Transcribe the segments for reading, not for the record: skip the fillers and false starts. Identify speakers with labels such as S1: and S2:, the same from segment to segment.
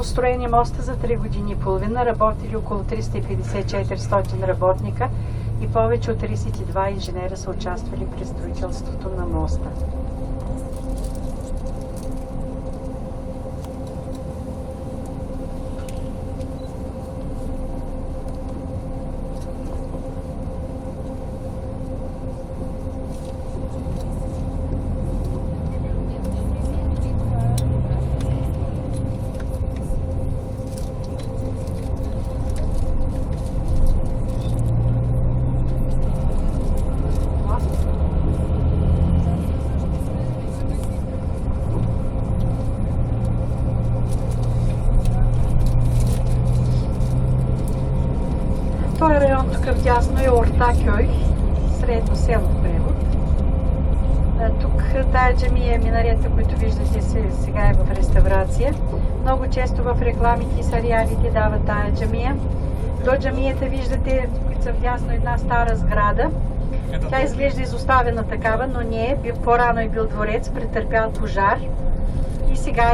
S1: построени моста за 3 години и половина, работили около 350-400 работника и повече от 32 инженера са участвали при строителството на моста. Този район тук вдясно е Ортакьой, средно село в превод. Тук тая джамия, минарета, които виждате сега е в реставрация. Много често в рекламите и сериалите дават тая джамия. До джамията виждате, които са вдясно, една стара сграда. Тя изглежда изоставена такава, но не е. По-рано е бил дворец, претърпял пожар. И сега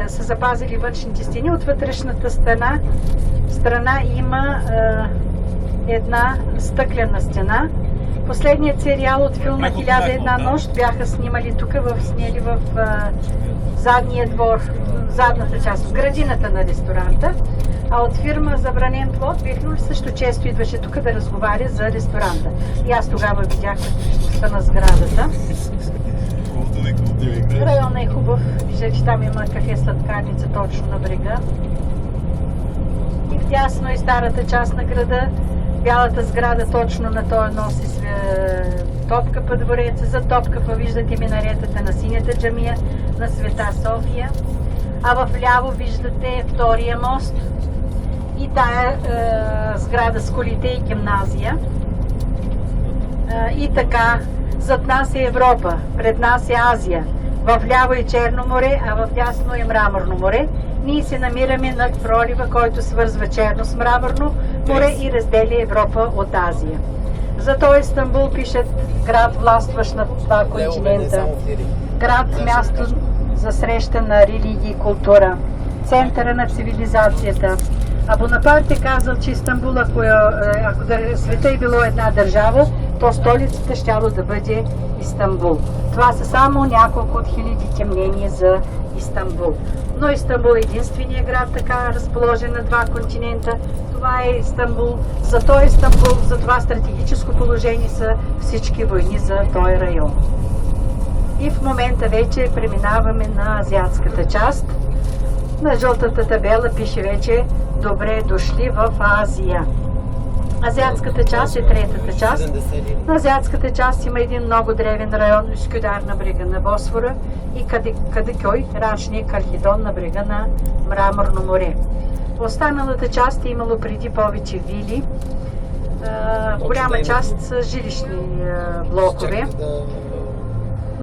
S1: са запазили външните стени. От вътрешната страна има една стъклена стена. Последният сериал от филма "1001 нощ" бяха снимали тук, сняли в задния двор, задната част, в градината на ресторанта. А от фирма "Забранен плод" Бехнуль също често идваше тук да разговаря за ресторанта. И аз тогава видях вътрешността на сградата. Районът е хубав. Виждате, там има кафе сладкарница точно на брега. И вдясно е старата част на града. Бялата сграда точно на този носи Топкапа двореца. За Топкапа виждате минаретата на синята джамия на Света София. А в ляво виждате втория мост и тая сграда с колите и гимназия. И така, зад нас е Европа, пред нас е Азия. В ляво е Черно море, а в дясно е Мраморно море. Ние се намираме над пролива, който свързва Черно с Мраморно море и разделя Европа от Азия. Зато Истанбул пишат град, властващ на два континента. Град, място за среща на религия и култура. Центъра на цивилизацията. А Бонапарт е казал, че Истанбул, ако света е било една държава, то столицата щяло да бъде Истанбул. Това са само няколко от хилядите мнения за Истанбул. Но Истанбул е единствения град, така разположен на два континента. Това е Истанбул. За това стратегическо положение са всички войни за този район. И в момента вече преминаваме на азиатската част. На жълтата табела пише вече "Добре дошли в Азия". Азиатската част е третата част. На азиатската част има един много древен район, Üsküdar на брега на Босфора и Кадикьой, раншния Калхидон на брега на Мраморно море. В останалата част е имало преди повече вили. Голяма част са жилищни блокове.